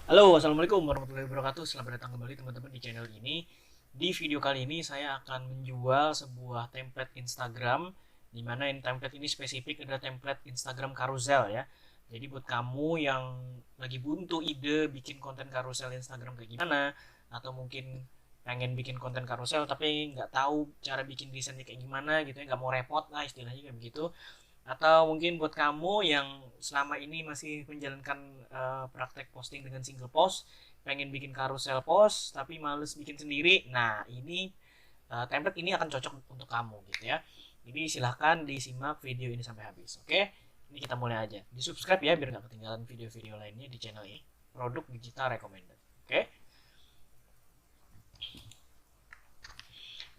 Halo, assalamualaikum warahmatullahi wabarakatuh. Selamat datang kembali teman-teman di channel ini. Di video kali ini saya akan menjual sebuah template Instagram, di mana template ini spesifik adalah template Instagram carousel ya. Jadi buat kamu yang lagi buntu ide bikin konten carousel Instagram kayak gimana, atau mungkin pengen bikin konten carousel tapi nggak tahu cara bikin desainnya kayak gimana gitu ya, nggak mau repot lah istilahnya kayak begitu, atau mungkin buat kamu yang selama ini masih menjalankan praktek posting dengan single post, pengen bikin carousel post tapi males bikin sendiri. Nah, ini template ini akan cocok untuk kamu gitu ya. Jadi silahkan disimak video ini sampai habis. Oke, ini kita mulai aja. Di subscribe ya biar nggak ketinggalan video-video lainnya di channel ini. Produk digital recommended. Oke,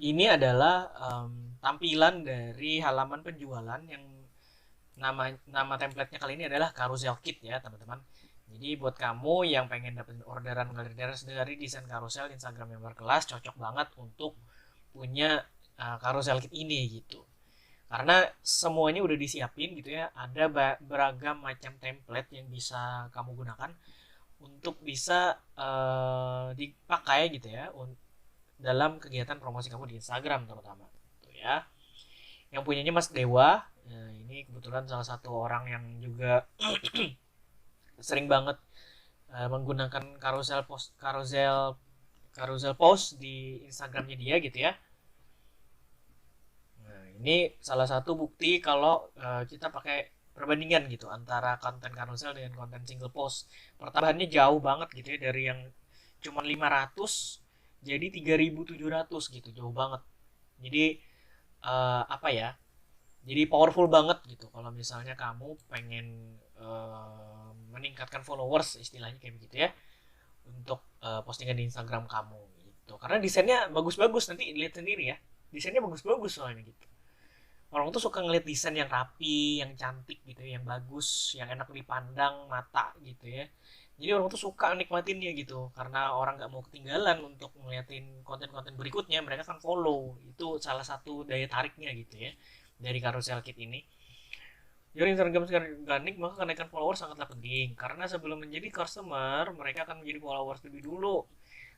ini adalah tampilan dari halaman penjualan yang nama templatenya kali ini adalah carousel kit ya teman-teman. Jadi buat kamu yang pengen dapetin orderan dari desain carousel Instagram yang berkelas, cocok banget untuk punya carousel kit ini gitu. Karena semuanya udah disiapin gitu ya, ada beragam macam template yang bisa kamu gunakan untuk bisa dipakai gitu ya dalam kegiatan promosi kamu di Instagram terutama gitu ya. Yang punyanya Mas Dewa. Nah, ini kebetulan salah satu orang yang juga sering banget menggunakan carousel post di Instagramnya dia gitu ya. Nah, ini salah satu bukti kalau kita pakai perbandingan gitu antara konten carousel dengan konten single post. Pertambahannya jauh banget gitu ya, dari yang cuma 500 jadi 3.700 gitu, jauh banget. Jadi apa ya? Jadi powerful banget gitu kalau misalnya kamu pengen meningkatkan followers istilahnya kayak begitu ya, untuk postingan di Instagram kamu gitu. Karena desainnya bagus-bagus, nanti lihat sendiri ya. Desainnya bagus-bagus soalnya gitu. Orang tuh suka ngeliat desain yang rapi, yang cantik gitu ya, yang bagus, yang enak dipandang mata gitu ya. Jadi orang tuh suka nikmatinnya gitu, karena orang nggak mau ketinggalan untuk ngeliatin konten-konten berikutnya, mereka kan follow. Itu salah satu daya tariknya gitu ya dari carousel kit ini. Jadi Instagram sekarang organik, maka kenaikan followers sangatlah penting. Karena sebelum menjadi customer, mereka akan menjadi followers lebih dulu.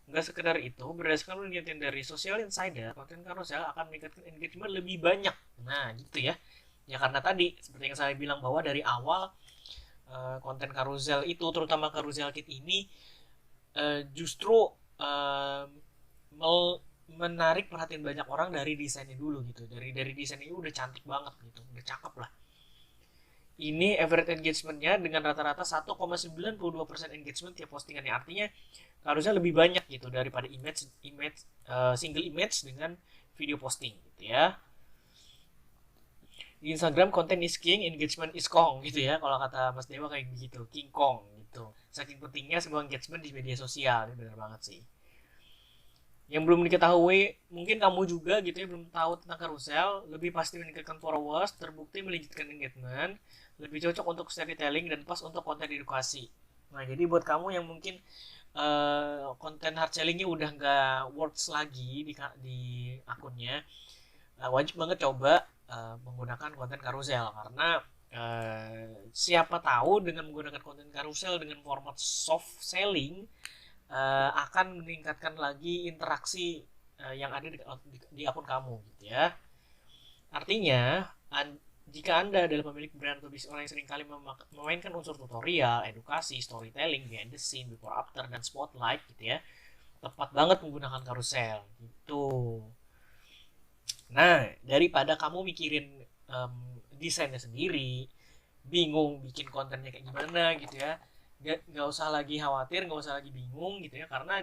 Nggak sekedar itu, berdasarkan penelitian dari Social Insider, konten carousel akan meningkatkan engagement lebih banyak. Nah, gitu ya. Ya karena tadi, seperti yang saya bilang bahwa dari awal konten carousel itu, terutama carousel kit ini, justru eh, menarik perhatian banyak orang dari desainnya dulu gitu. Dari desainnya udah cantik banget gitu, udah cakep lah. Ini average engagementnya dengan rata-rata 1,92% engagement tiap postingannya, artinya harusnya lebih banyak gitu daripada image image single image dengan video posting gitu ya. Di Instagram konten is king, engagement is kong gitu ya, kalau kata Mas Dewa kayak gitu, king kong gitu. Saking pentingnya sebuah engagement di media sosial, ini benar banget sih. Yang belum diketahui, mungkin kamu juga gitu ya, belum tahu tentang carousel, lebih pasti meningkatkan followers, terbukti melejitkan engagement, lebih cocok untuk storytelling dan pas untuk konten edukasi. Nah, jadi buat kamu yang mungkin konten hard sellingnya udah nggak works lagi di akunnya, wajib banget coba menggunakan konten carousel, karena siapa tahu dengan menggunakan konten carousel dengan format soft selling akan meningkatkan lagi interaksi yang ada di akun kamu gitu ya. Artinya, jika Anda adalah pemilik brand atau bisnis orang yang sering kali memainkan unsur tutorial, edukasi, storytelling, behind the scene, before after, dan spotlight gitu ya, tepat banget menggunakan carousel gitu. Nah, daripada kamu mikirin desainnya sendiri, bingung bikin kontennya kayak gimana gitu ya, nggak usah lagi khawatir, nggak usah lagi bingung gitu ya, karena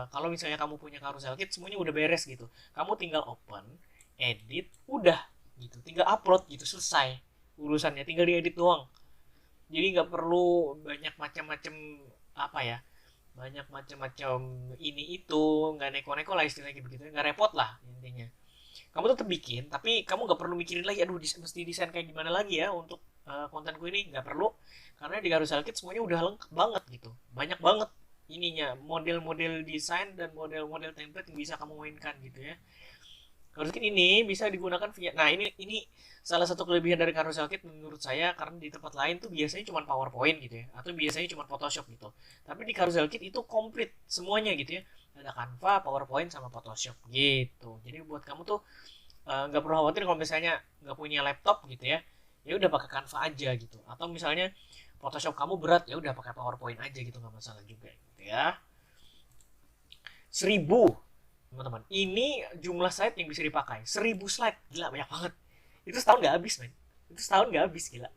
kalau misalnya kamu punya carousel kit, semuanya udah beres gitu. Kamu tinggal open, edit, udah gitu, tinggal upload gitu, selesai urusannya, tinggal diedit doang. Jadi nggak perlu banyak macam-macam, apa ya, banyak macam-macam ini itu, nggak neko-neko lah istilahnya begitu, nggak repot lah intinya. Kamu tetap bikin, tapi kamu nggak perlu mikirin lagi, aduh mesti desain kayak gimana lagi ya untuk kontenku ini, nggak perlu. Karena di Carousel Kit semuanya udah lengkap banget gitu, banyak banget ininya, model-model desain dan model-model template yang bisa kamu mainkan gitu ya. Carousel Kit ini bisa digunakan via, nah ini salah satu kelebihan dari Carousel Kit menurut saya, karena di tempat lain tuh biasanya cuma PowerPoint gitu ya, atau biasanya cuma Photoshop gitu. Tapi di Carousel Kit itu komplit semuanya gitu ya. Ada Canva, PowerPoint sama Photoshop gitu. Jadi buat kamu tuh nggak perlu khawatir kalau misalnya nggak punya laptop gitu ya. Ya udah pakai Canva aja gitu. Atau misalnya Photoshop kamu berat, ya udah pakai PowerPoint aja gitu, nggak masalah juga gitu ya. 1000 teman-teman, ini jumlah slide yang bisa dipakai. 1000 slide, gila banyak banget. Itu setahun nggak habis, men. Itu setahun nggak habis, gila.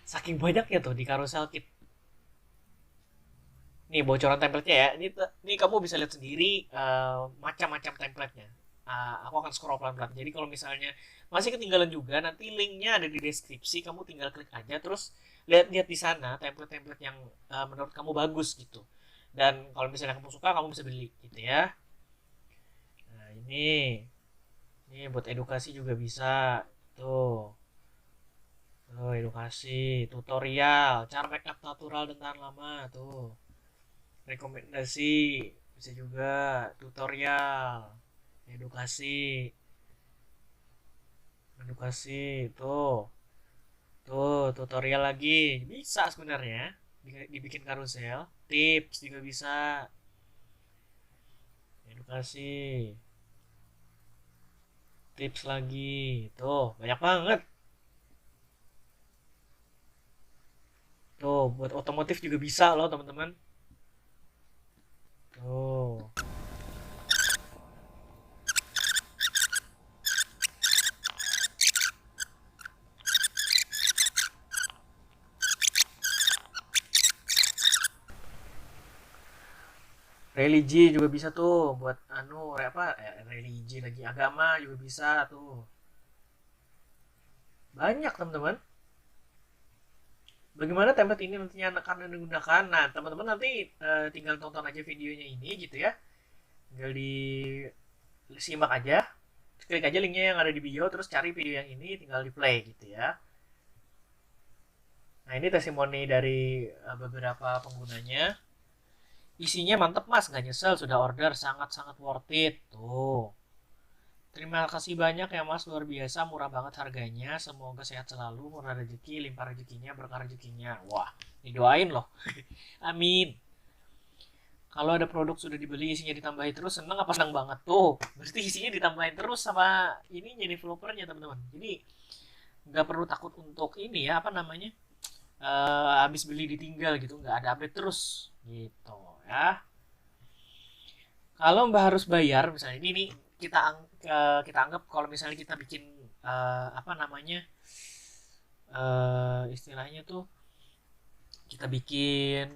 Saking banyaknya tuh di Carousel Kit. Nih bocoran templatenya ya. Ini kamu bisa lihat sendiri macam-macam templatenya. Aku akan scroll pelan-pelan. Jadi kalau misalnya masih ketinggalan juga, nanti linknya ada di deskripsi. Kamu tinggal klik aja, terus lihat-lihat di sana template-template yang menurut kamu bagus gitu. Dan kalau misalnya kamu suka, kamu bisa beli gitu ya. Nah ini buat edukasi juga bisa. Tuh, tuh edukasi, tutorial, cara make up natural dan tahan lama tuh. Rekomendasi bisa juga, tutorial, edukasi, tuh, tutorial lagi bisa sebenarnya dibikin karusel, tips juga bisa, edukasi, tips lagi, tuh banyak banget. Tuh buat otomotif juga bisa loh teman-teman. Tuh. Religi juga bisa tuh buat apa religi lagi, agama juga bisa tuh. Banyak teman-teman. Bagaimana template ini nantinya akan digunakan? Nah, teman-teman nanti tinggal tonton aja videonya ini gitu ya. Tinggal disimak aja. Klik aja linknya yang ada di bio, terus cari video yang ini, tinggal di play gitu ya. Nah, ini testimoni dari beberapa penggunanya. Isinya mantep mas, nggak nyesel sudah order, sangat-sangat worth it. Tuh. Terima kasih banyak ya mas, luar biasa, murah banget harganya. Semoga sehat selalu, murah rezeki, limpah rezekinya, berkah rezekinya. Wah, didoain loh. Amin. Kalau ada produk sudah dibeli isinya ditambahin terus, seneng apa seneng banget tuh. Berarti isinya ditambahin terus sama ininya, developernya teman-teman. Jadi nggak perlu takut untuk ini ya, apa namanya, habis beli ditinggal gitu, nggak ada update terus gitu ya. Kalau mbak harus bayar misalnya ini kita anggap kalau misalnya kita bikin apa namanya, istilahnya tuh kita bikin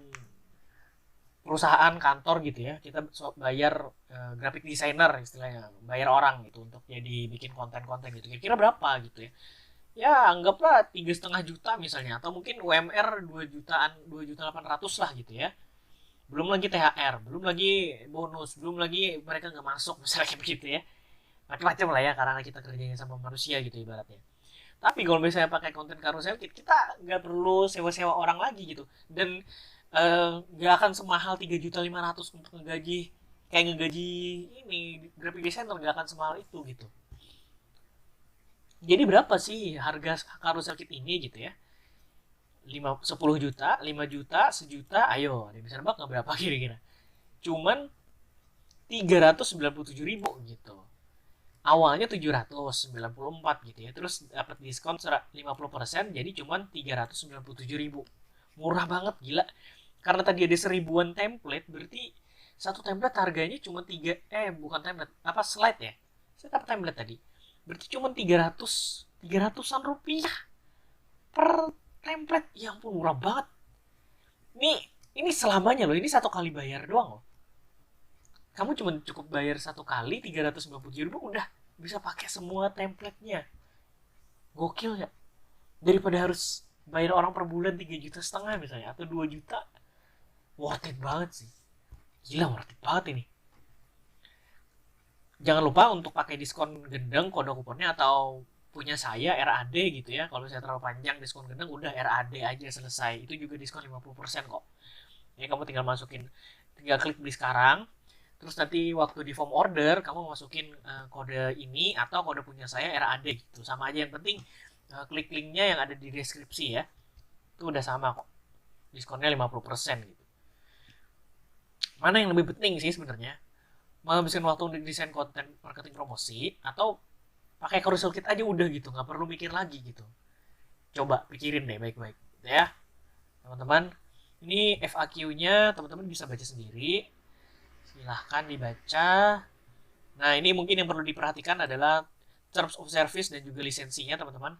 perusahaan kantor gitu ya, kita bayar graphic designer istilahnya, bayar orang gitu untuk jadi bikin konten-konten gitu, kira-kira berapa gitu ya. Ya anggaplah 3,5 juta misalnya, atau mungkin UMR 2 jutaan, 2,8 juta lah gitu ya. Belum lagi THR, belum lagi bonus, belum lagi mereka nggak masuk misalnya kayak begitu ya. Macam-macam lah ya, karena kita kerjanya sama manusia gitu ibaratnya. Tapi kalau misalnya pakai konten carousel kit, kita nggak perlu sewa-sewa orang lagi gitu. Dan nggak akan semahal 3,5 juta untuk ngegaji, kayak ngegaji ini graphic designer, nggak akan semahal itu gitu. Jadi berapa sih harga carousel kit ini gitu ya? 10 juta, 5 juta, sejuta, ayo, ada bisa nebak nggak berapa kira-kira? Cuman 397 ribu gitu. Awalnya 794 gitu ya, terus dapat diskon 50%, jadi cuman 397 ribu. Murah banget, gila. Karena tadi ada 1000-an template, berarti satu template harganya cuma bukan template, apa slide ya, saya dapat template tadi, berarti cuma 300-an rupiah per template. Ya ampun, murah banget. Ini selamanya loh, ini satu kali bayar doang loh. Kamu cuma cukup bayar satu kali 397 ribu, udah bisa pakai semua templatenya. Gokil ya. Daripada harus bayar orang per bulan 3,5 juta misalnya, atau 2 juta. Worth it banget sih. Gila, worth it banget ini. Jangan lupa untuk pakai diskon gendeng kode kuponnya, atau punya saya RAD gitu ya. Kalau saya terlalu panjang diskon gendeng, udah RAD aja selesai. Itu juga diskon 50% kok. Jadi kamu tinggal klik beli sekarang, Terus nanti waktu di form order kamu masukin kode ini atau kode punya saya RAD gitu. Sama aja, yang penting klik linknya yang ada di deskripsi ya. Itu udah sama kok. Diskonnya 50% gitu. Mana yang lebih penting sih sebenarnya? Menghabiskan waktu untuk desain konten marketing promosi atau pakai carousel kit aja udah gitu, nggak perlu mikir lagi gitu. Coba pikirin deh baik-baik gitu ya teman-teman. Ini FAQ-nya teman-teman bisa baca sendiri, silahkan dibaca. Nah, ini mungkin yang perlu diperhatikan adalah terms of service dan juga lisensinya teman-teman.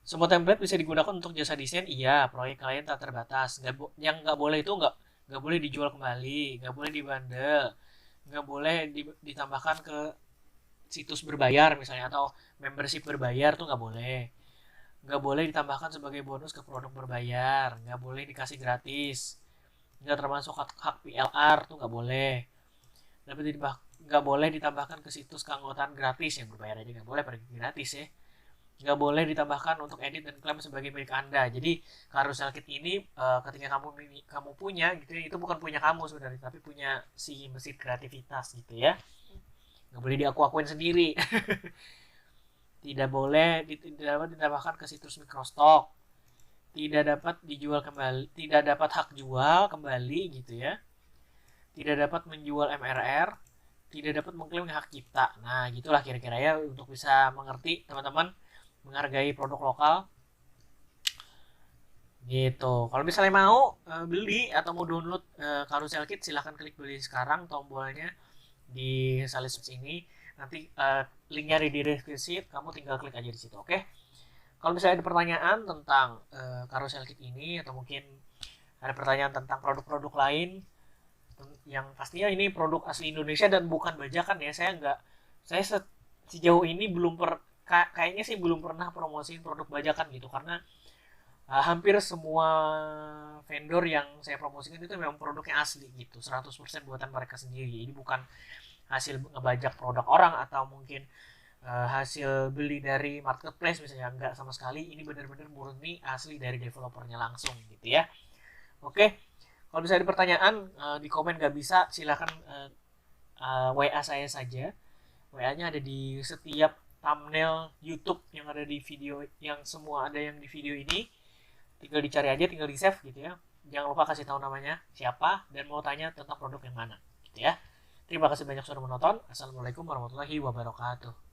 Semua template bisa digunakan untuk jasa desain, iya. Proyek klien tak terbatas. Yang nggak boleh itu nggak boleh dijual kembali, nggak boleh dibandel, nggak boleh ditambahkan ke situs berbayar misalnya, atau membership berbayar tuh nggak boleh. Nggak boleh ditambahkan sebagai bonus ke produk berbayar, nggak boleh dikasih gratis, nggak termasuk hak PLR tuh nggak boleh. Tapi nggak boleh ditambahkan ke situs keanggotaan gratis, yang berbayar aja nggak boleh, pergi gratis ya. Nggak boleh ditambahkan untuk edit dan klaim sebagai milik Anda. Jadi carousel kit ini ketika kamu punya gitu ya, itu bukan punya kamu sebenarnya, tapi punya si mesin kreativitas gitu ya. Nggak boleh diaku-akuin sendiri. Tidak boleh ditambahkan ke situs Microstock. Tidak dapat dijual kembali, tidak dapat hak jual kembali gitu ya. Tidak dapat menjual MRR, tidak dapat mengklaim hak cipta. Nah, gitulah kira-kira ya, untuk bisa mengerti teman-teman, menghargai produk lokal gitu. Kalau misalnya mau beli atau mau download carousel kit, silahkan klik beli sekarang tombolnya di Sales ini. Nanti linknya ada di deskripsi, kamu tinggal klik aja di situ, oke? Kalau misalnya ada pertanyaan tentang carousel kit ini, atau mungkin ada pertanyaan tentang produk-produk lain, yang pastinya ini produk asli Indonesia dan bukan bajakan ya, saya sejauh ini kayaknya sih belum pernah promosiin produk bajakan gitu, karena hampir semua vendor yang saya promosikan itu memang produknya asli gitu, 100% buatan mereka sendiri. Ini bukan hasil ngebajak produk orang atau mungkin hasil beli dari marketplace misalnya, enggak sama sekali. Ini benar-benar murni asli dari developernya langsung gitu ya. Oke, kalau bisa ada pertanyaan di komen, nggak bisa silahkan WA saya saja. WA-nya ada di setiap thumbnail YouTube yang ada di video, yang semua ada yang di video ini. Tinggal dicari aja, tinggal di save gitu ya. Jangan lupa kasih tahu namanya siapa dan mau tanya tentang produk yang mana gitu ya. Terima kasih banyak sudah menonton. Assalamualaikum warahmatullahi wabarakatuh.